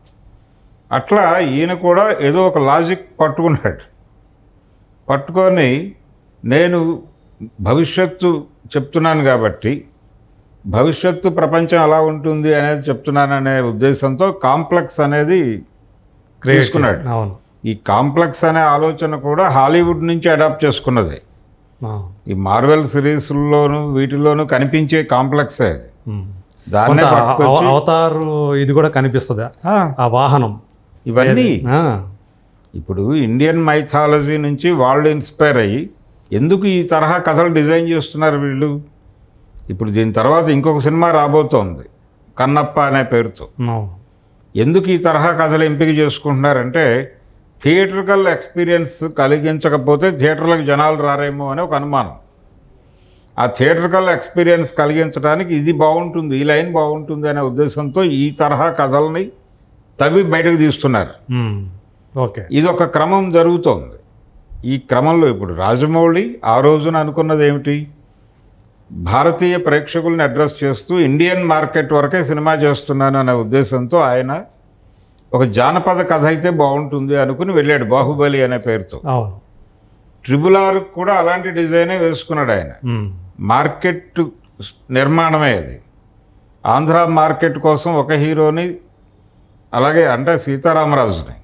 అట్లా ఈయన కూడా ఏదో ఒక లాజిక్ పట్టుకున్నాడు. పట్టుకొని నేను భవిష్యత్తు చెప్తున్నాను కాబట్టి భవిష్యత్తు ప్రపంచం ఎలా ఉంటుంది అనేది చెప్తున్నాననే ఉద్దేశంతో కాంప్లెక్స్ అనేది తీసుకున్నాడు. అవును, ఈ కాంప్లెక్స్ అనే ఆలోచన కూడా హాలీవుడ్ నుంచి అడాప్ట్ చేసుకున్నది. ఈ మార్వెల్ సిరీస్లోను వీటిలోనూ కనిపించే కాంప్లెక్సే అది. దాన్ని అవతారు ఇది కూడా కనిపిస్తుంది, ఆ వాహనం ఇవన్నీ. ఇప్పుడు ఇండియన్ మైథాలజీ నుంచి వాళ్ళు ఇన్స్పైర్ అయ్యి ఎందుకు ఈ తరహా కథలు డిజైన్ చేస్తున్నారు వీళ్ళు? ఇప్పుడు దీని తర్వాత ఇంకొక సినిమా రాబోతోంది కన్నప్ప అనే పేరుతో. ఎందుకు ఈ తరహా కథలు ఎంపిక చేసుకుంటున్నారంటే థియేట్రికల్ ఎక్స్పీరియన్స్ కలిగించకపోతే థియేటర్లకు జనాలు రారేమో అని ఒక అనుమానం. ఆ థియేట్రికల్ ఎక్స్పీరియన్స్ కలిగించడానికి ఇది బాగుంటుంది, ఈ లైన్ బాగుంటుంది అనే ఉద్దేశంతో ఈ తరహా కథల్ని తవ్వి బయటకు తీస్తున్నారు. ఓకే, ఇది ఒక క్రమం జరుగుతోంది. ఈ క్రమంలో ఇప్పుడు రాజమౌళి ఆ రోజున అనుకున్నది ఏమిటి? భారతీయ ప్రేక్షకుల్ని అడ్రస్ చేస్తూ ఇండియన్ మార్కెట్ వరకే సినిమా చేస్తున్నాను అనే ఉద్దేశంతో ఆయన ఒక జానపద కథ అయితే బాగుంటుంది అనుకుని వెళ్ళాడు బాహుబలి అనే పేరుతో. ట్రిబుల్ ఆర్ కూడా అలాంటి డిజైనే వేసుకున్నాడు ఆయన. మార్కెట్ నిర్మాణమే అది. ఆంధ్ర మార్కెట్ కోసం ఒక హీరోని, అలాగే అంటే సీతారామరాజుని,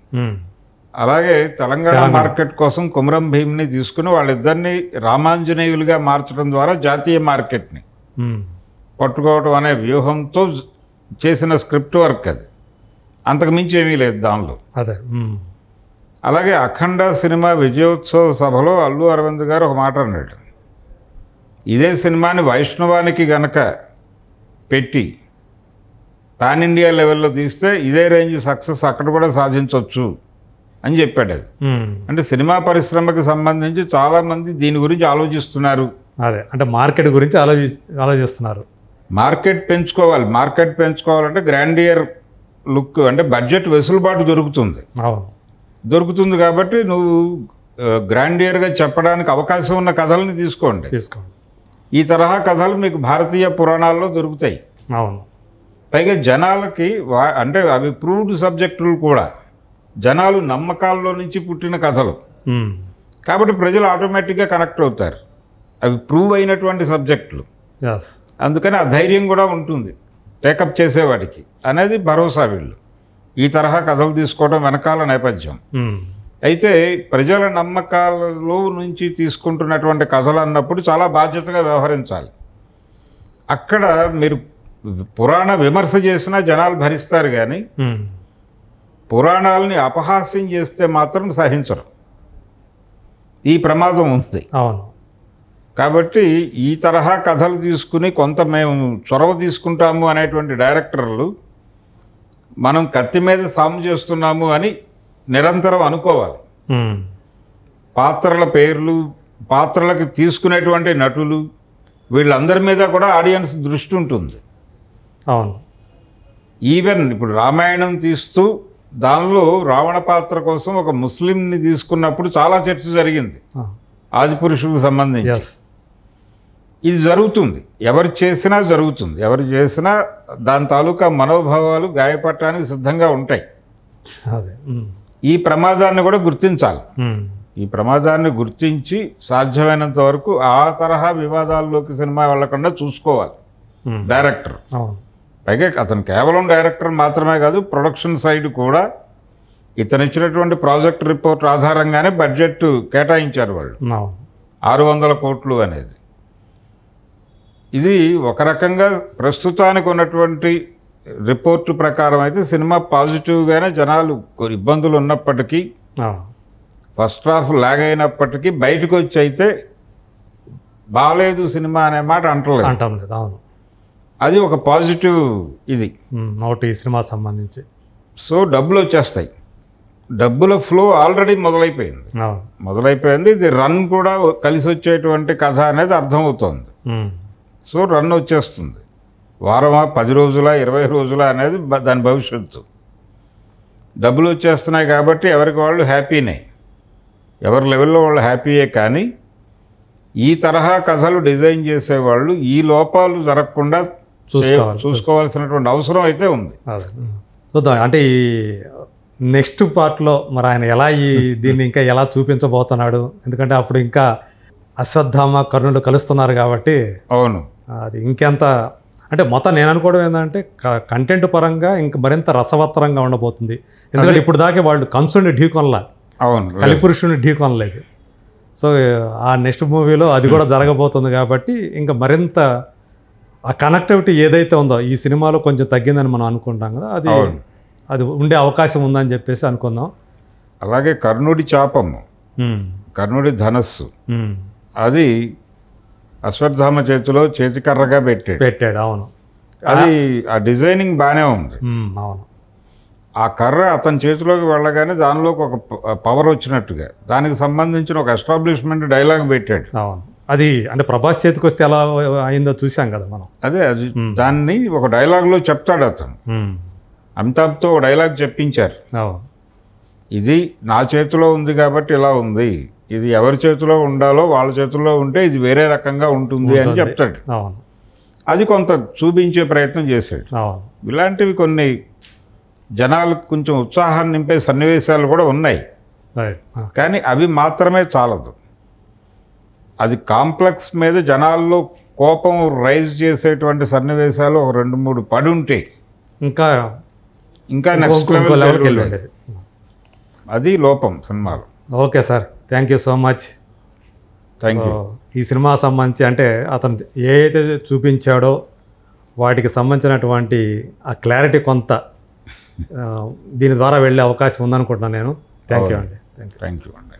అలాగే తెలంగాణ మార్కెట్ కోసం కుమరం భీమ్ని తీసుకుని వాళ్ళిద్దరిని రామాంజనేయులుగా మార్చడం ద్వారా జాతీయ మార్కెట్ని పట్టుకోవడం అనే వ్యూహంతో చేసిన స్క్రిప్ట్ వర్క్ అది. అంతకు మించి ఏమీ లేదు దానిలో. అదే, అలాగే అఖండ సినిమా విజయోత్సవ సభలో అల్లు అరవింద్ గారు ఒక మాట అన్నాడు. ఇదే సినిమాని వైష్ణవానికి గనక పెట్టి పాన్ ఇండియా లెవెల్లో తీస్తే ఇదే రేంజ్ సక్సెస్ అక్కడ కూడా సాధించవచ్చు అని చెప్పాడు. అది అంటే సినిమా పరిశ్రమకు సంబంధించి చాలామంది దీని గురించి ఆలోచిస్తున్నారు. అదే, అంటే మార్కెట్ గురించి ఆలోచిస్తున్నారు. మార్కెట్ పెంచుకోవాలంటే గ్రాండియర్ లుక్, అంటే బడ్జెట్ వెసులుబాటు దొరుకుతుంది కాబట్టి నువ్వు గ్రాండియర్గా చెప్పడానికి అవకాశం ఉన్న కథల్ని తీసుకోండి. ఈ తరహా కథలు మీకు భారతీయ పురాణాల్లో దొరుకుతాయి. అవును, పైగా జనాలకి అంటే అవి ప్రూవ్డ్ సబ్జెక్టులు కూడా, జనాలు నమ్మకాల్లో నుంచి పుట్టిన కథలు కాబట్టి ప్రజలు ఆటోమేటిక్గా కనెక్ట్ అవుతారు. అవి ప్రూవ్ అయినటువంటి సబ్జెక్టులు, అందుకని ఆ ధైర్యం కూడా ఉంటుంది టేకప్ చేసేవాడికి అనేది భరోసా వీళ్ళు ఈ తరహా కథలు తీసుకోవడం వెనకాల నేపథ్యం. అయితే ప్రజల నమ్మకాలలో నుంచి తీసుకుంటున్నటువంటి కథలు అన్నప్పుడు చాలా బాధ్యతగా వ్యవహరించాలి. అక్కడ మీరు పురాణ విమర్శ చేసినా జనాలు భరిస్తారు, కానీ పురాణాలని అపహాస్యం చేస్తే మాత్రం సహించరు. ఈ ప్రమాదం ఉంది. అవును, కాబట్టి ఈ తరహా కథలు తీసుకుని కొంత మేము చొరవ తీసుకుంటాము అనేటువంటి డైరెక్టర్లు మనం కత్తి మీద సాము చేస్తున్నాము అని నిరంతరం అనుకోవాలి. పాత్రల పేర్లు, పాత్రలకు తీసుకునేటువంటి నటులు, వీళ్ళందరి మీద కూడా ఆడియన్స్ దృష్టి ఉంటుంది. అవును, ఈవెన్ ఇప్పుడు రామాయణం తీస్తూ దానిలో రావణ పాత్ర కోసం ఒక ముస్లింని తీసుకున్నప్పుడు చాలా చర్చ జరిగింది ఆదిపురుషులకు సంబంధించి. ఇది జరుగుతుంది, ఎవరు చేసినా జరుగుతుంది. ఎవరు చేసినా దాని తాలూకా మనోభావాలు గాయపడటానికి సిద్ధంగా ఉంటాయి. అదే ఈ ప్రమాదాన్ని కూడా గుర్తించాలి. ఈ ప్రమాదాన్ని గుర్తించి సాధ్యమైనంత వరకు ఆ తరహా వివాదాల్లోకి సినిమా వెళ్లకుండా చూసుకోవాలి డైరెక్టర్. పైగా అతను కేవలం డైరెక్టర్ మాత్రమే కాదు, ప్రొడక్షన్ సైడ్ కూడా ఇతను ఇచ్చినటువంటి ప్రాజెక్ట్ రిపోర్ట్ ఆధారంగానే బడ్జెట్ కేటాయించారు వాళ్ళు 600 కోట్లు అనేది. ఇది ఒక రకంగా ప్రస్తుతానికి ఉన్నటువంటి రిపోర్టు ప్రకారం అయితే సినిమా పాజిటివ్గానే, జనాలు ఇబ్బందులు ఉన్నప్పటికీ, ఫస్ట్ హాఫ్ లాగ్ అయినప్పటికీ బయటకు వచ్చి అయితే బాగాలేదు సినిమా అనే మాట అంటలేదు. అవును, అది ఒక పాజిటివ్ ఇది ఒకటి ఈ సినిమా సంబంధించి. సో డబ్బులు వచ్చేస్తాయి, డబ్బుల ఫ్లో ఆల్రెడీ మొదలైపోయింది. ఇది రన్ కూడా కలిసి వచ్చేటువంటి కథ అనేది అర్థమవుతోంది. సో రన్ వచ్చేస్తుంది. వారమా, 10 రోజుల, 20 రోజుల అనేది దాని భవిష్యత్తు. డబ్బులు వచ్చేస్తున్నాయి కాబట్టి ఎవరికి వాళ్ళు హ్యాపీనే, ఎవరి లెవెల్లో వాళ్ళు హ్యాపీయే. కానీ ఈ తరహా కథలు డిజైన్ చేసేవాళ్ళు ఈ లోపాలు జరగకుండా చూసుకోవాల్సినటువంటి అవసరం అయితే ఉంది. చూద్దాం, అంటే ఈ నెక్స్ట్ పార్ట్లో మరి ఆయన ఎలా దీన్ని ఇంకా ఎలా చూపించబోతున్నాడు. ఎందుకంటే అప్పుడు ఇంకా అశ్వత్థామ, కర్ణుడు కలుస్తున్నారు కాబట్టి. అవును, అది ఇంకెంత అంటే మొత్తం నేను అనుకోవడం ఏంటంటే కంటెంట్ పరంగా ఇంకా మరింత రసవత్తరంగా ఉండబోతుంది. ఎందుకంటే ఇప్పుడు దాకా వాళ్ళు కంసుడిని ఢీకొనలా, కలిపురుషుని ఢీకొనలేదు. సో ఆ నెక్స్ట్ మూవీలో అది కూడా జరగబోతుంది కాబట్టి ఇంకా మరింత ఆ కనెక్టివిటీ ఏదైతే ఉందో ఈ సినిమాలో కొంచెం తగ్గిందని మనం అనుకుంటాం కదా, అది ఉండే అవకాశం ఉందని చెప్పేసి అనుకుందాం. అలాగే కర్ణుడి చాపము, కర్ణుడి ధనస్సు అది అశ్వత్థామ చేతిలో చేతికర్రగా పెట్టాడు. అవును, అది ఆ డిజైనింగ్ బాగానే ఉంది. అవును, ఆ కర్ర అతని చేతిలోకి వెళ్ళగానే దానిలోకి ఒక పవర్ వచ్చినట్టుగా దానికి సంబంధించిన ఒక ఎస్టాబ్లిష్మెంట్ డైలాగ్ పెట్టాడు. అవును, అది అంటే ప్రభాస్ చేతికి వస్తే ఎలా అయిందో చూసాం కదా మనం. అది దాన్ని ఒక డైలాగ్లో చెప్తాడు అతను. అమితాబ్తో ఒక డైలాగ్ చెప్పించారు, ఇది నా చేతిలో ఉంది కాబట్టి ఇలా ఉంది, ఇది ఎవరి చేతిలో ఉండాలో వాళ్ళ చేతిలో ఉంటే ఇది వేరే రకంగా ఉంటుంది అని చెప్తాడు. అది కొంత చూపించే ప్రయత్నం చేశాడు. ఇలాంటివి కొన్ని జనాలకు కొంచెం ఉత్సాహాన్ని నింపే సన్నివేశాలు కూడా ఉన్నాయి. కానీ అవి మాత్రమే చాలదు. అది కాంప్లెక్స్ మీద జనాల్లో కోపం రైజ్ చేసేటువంటి సన్నివేశాలు ఒక 2-3 పడి ఉంటే ఇంకా నెక్స్ట్ లెవెల్కి వెళ్ళేది. అది లోపం సినిమాలో. Okay sir, thank you so much. Thank you. ఈ సినిమా సంబంధించి అంటే అతను ఏదైతే చూపించాడో వాటికి సంబంధించినటువంటి ఆ క్లారిటీ కొంత దీని ద్వారా వెళ్ళే అవకాశం ఉందనుకుంటున్నాను నేను. థ్యాంక్ యూ అండి. థ్యాంక్ యూ అండి.